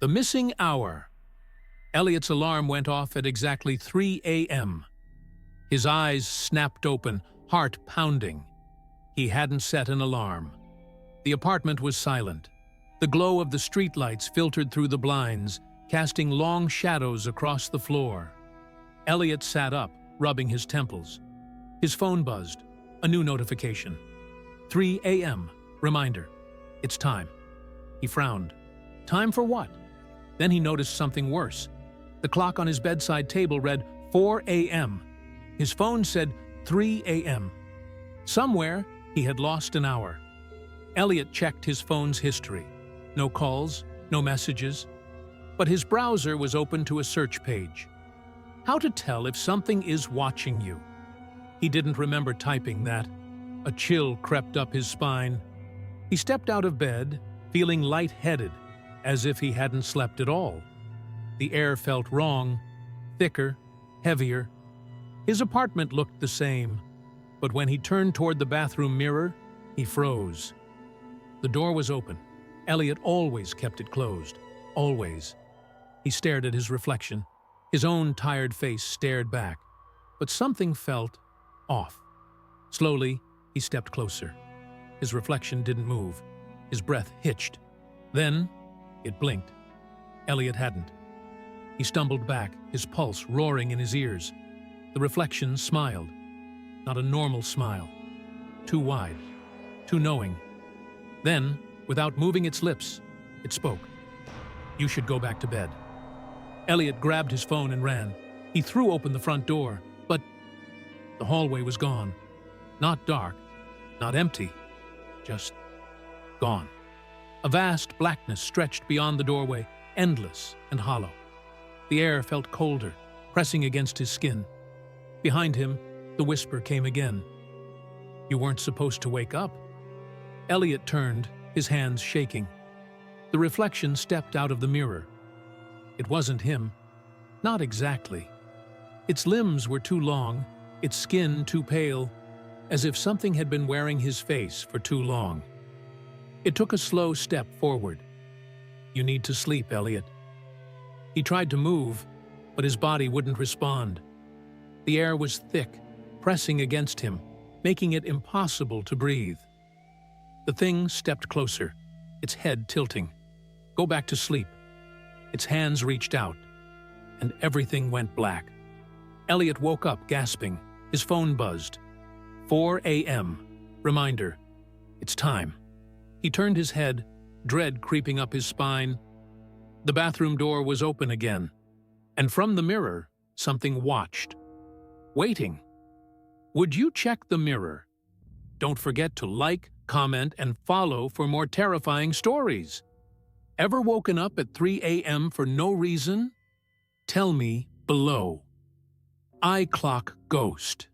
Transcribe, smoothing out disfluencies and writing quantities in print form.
The missing hour. Elliot's alarm went off at exactly 3 a.m. His eyes snapped open, heart pounding. He hadn't set an alarm. The apartment was silent. The glow of the streetlights filtered through the blinds, casting long shadows across the floor. Elliot sat up, rubbing his temples. His phone buzzed. A new notification. 3 a.m. Reminder. It's time. He frowned. Time for what? Then he noticed something worse. The clock on his bedside table read 4 a.m. His phone said 3 a.m. Somewhere, he had lost an hour. Elliot checked his phone's history. No calls, no messages. But his browser was open to a search page. How to tell if something is watching you? He didn't remember typing that. A chill crept up his spine. He stepped out of bed, feeling lightheaded, as if he hadn't slept at all. The air felt wrong, thicker, heavier. His apartment looked the same, but when he turned toward the bathroom mirror, he froze. The door was open. Elliot always kept it closed. Always. He stared at his reflection. His own tired face stared back, but something felt off. Slowly, he stepped closer. His reflection didn't move. His breath hitched. Then, it blinked. Elliot hadn't. He stumbled back, his pulse roaring in his ears. The reflection smiled. Not a normal smile. Too wide. Too knowing. Then, without moving its lips, it spoke. You should go back to bed. Elliot grabbed his phone and ran. He threw open the front door, but the hallway was gone. Not dark, not empty, just gone. A vast blackness stretched beyond the doorway, endless and hollow. The air felt colder, pressing against his skin. Behind him, the whisper came again. You weren't supposed to wake up. Elliot turned, his hands shaking. The reflection stepped out of the mirror. It wasn't him. Not exactly. Its limbs were too long, its skin too pale, as if something had been wearing his face for too long. It took a slow step forward. You need to sleep, Elliot. He tried to move, but his body wouldn't respond. The air was thick, pressing against him, making it impossible to breathe. The thing stepped closer, its head tilting. Go back to sleep. Its hands reached out, and everything went black. Elliot woke up, gasping. His phone buzzed. 4 a.m. Reminder. It's time. He turned his head, dread creeping up his spine. The bathroom door was open again, and from the mirror, something watched. Waiting. Would you check the mirror? Don't forget to like, comment, and follow for more terrifying stories. Ever woken up at 3 a.m. for no reason? Tell me below. iClock Ghost.